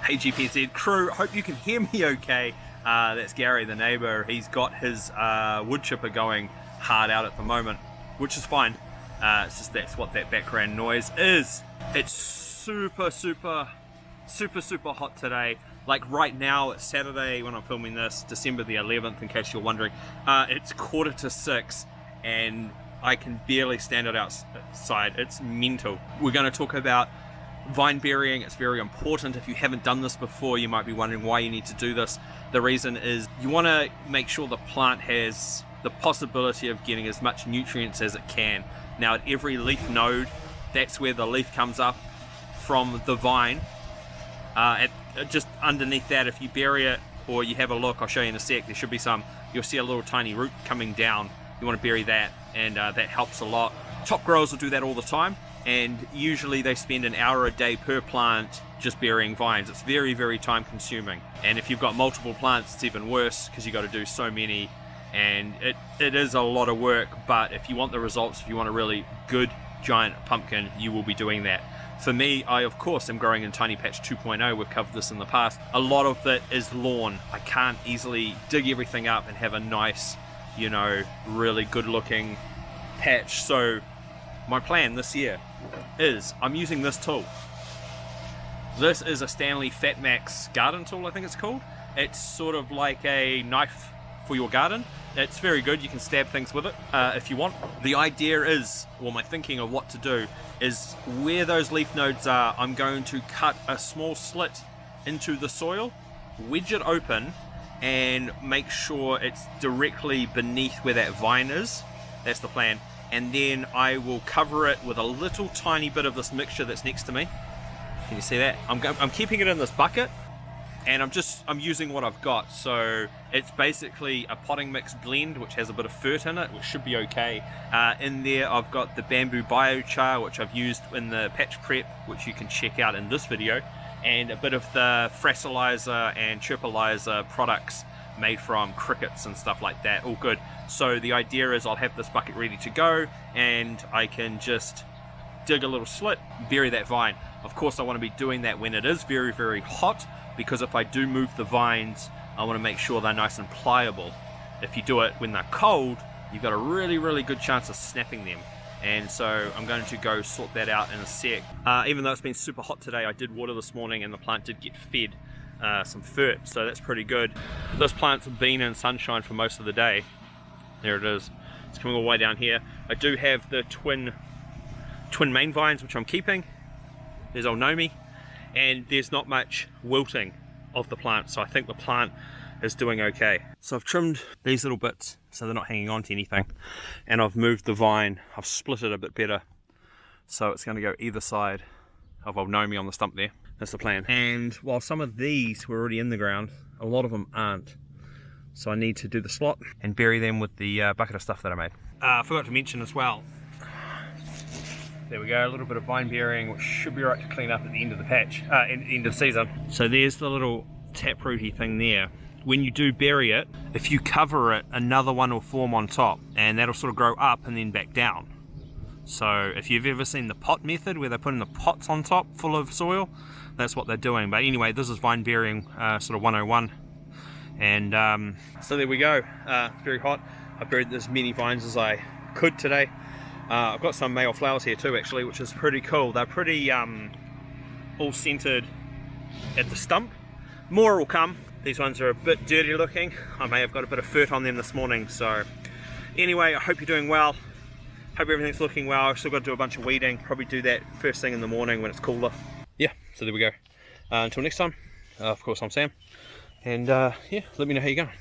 Hey GPZ crew, hope you can hear me okay. That's Gary the neighbour. He's got his wood chipper going hard out at the moment, which is fine. It's just that's what that background noise is. It's super hot today. Like right now, it's Saturday when I'm filming this, December the 11th, in case you're wondering. It's 5:45 and I can barely stand it outside. It's mental. We're going to talk about vine burying. It's very important. If you haven't done this before, you might be wondering why you need to do this. The reason is you want to make sure the plant has the possibility of getting as much nutrients as it can. Now at every leaf node, that's where the leaf comes up from the vine. Just underneath that, if you bury it or you have a look, I'll show you in a sec, there should be some, you'll see a little tiny root coming down. You want to bury that, and that helps a lot. Top growers will do that all the time, and usually they spend an hour a day per plant just burying vines. It's very time consuming, and if you've got multiple plants, it's even worse because you got to do so many, and it is a lot of work. But if you want the results, if you want a really good giant pumpkin, you will be doing that. For me, I of course am growing in Tiny Patch 2.0. We've covered this in the past. A lot of it is lawn. I can't easily dig everything up and have a nice, you know, really good looking patch. So my plan this year is I'm using this tool. This is a Stanley Fatmax garden tool, I think it's called. It's sort of like a knife for your garden. It's very good. You can stab things with it if you want. The idea is, well, my thinking of what to do is where those leaf nodes are, I'm going to cut a small slit into the soil, wedge it open, and make sure it's directly beneath where that vine is. That's the plan. And then I will cover it with a little tiny bit of this mixture that's next to me. Can you see that? I'm keeping it in this bucket, and I'm using what I've got. So it's basically a potting mix blend which has a bit of fert in it, which should be okay. In there I've got the bamboo biochar, which I've used in the patch prep, which you can check out in this video, and a bit of the Frassilizer and Chirpilizer products made from crickets and stuff like that. All good. So the idea is I'll have this bucket ready to go, and I can just dig a little slit, bury that vine. Of course I want to be doing that when it is very hot, because if I do move the vines, I want to make sure they're nice and pliable. If you do it when they're cold, you've got a really good chance of snapping them. And so I'm going to go sort that out in a sec. Even though it's been super hot today, I did water this morning and the plant did get fed some fert, so that's pretty good. This plant's been in sunshine for most of the day. There it is. It's coming all the way down here. I do have the twin main vines, which I'm keeping. There's old Nomi, and there's not much wilting of the plant, so I think the plant is doing okay. So I've trimmed these little bits so they're not hanging on to anything, and I've moved the vine. I've split it a bit better, so it's going to go either side of old Nomi on the stump there. That's the plan. And while some of these were already in the ground, a lot of them aren't. So I need to do the slot and bury them with the bucket of stuff that I made. I forgot to mention as well, there we go, a little bit of vine burying, which should be right to clean up at the end of the patch, end of the season. So there's the little taprooty thing there. When you do bury it, if you cover it, another one will form on top, and that'll sort of grow up and then back down. So if you've ever seen the pot method where they're putting the pots on top full of soil, that's what they're doing. But anyway, this is vine burying sort of 101. And so there we go. Very hot. I buried as many vines as I could today. I've got some male flowers here too, actually, which is pretty cool. They're pretty all centered at the stump. More will come. These ones are a bit dirty looking. I may have got a bit of fert on them this morning. So anyway, I hope you're doing well. Hope everything's looking well. I've still got to do a bunch of weeding. Probably do that first thing in the morning when it's cooler. Yeah, so there we go. Until next time, of course, I'm Sam. And yeah, let me know how you're going.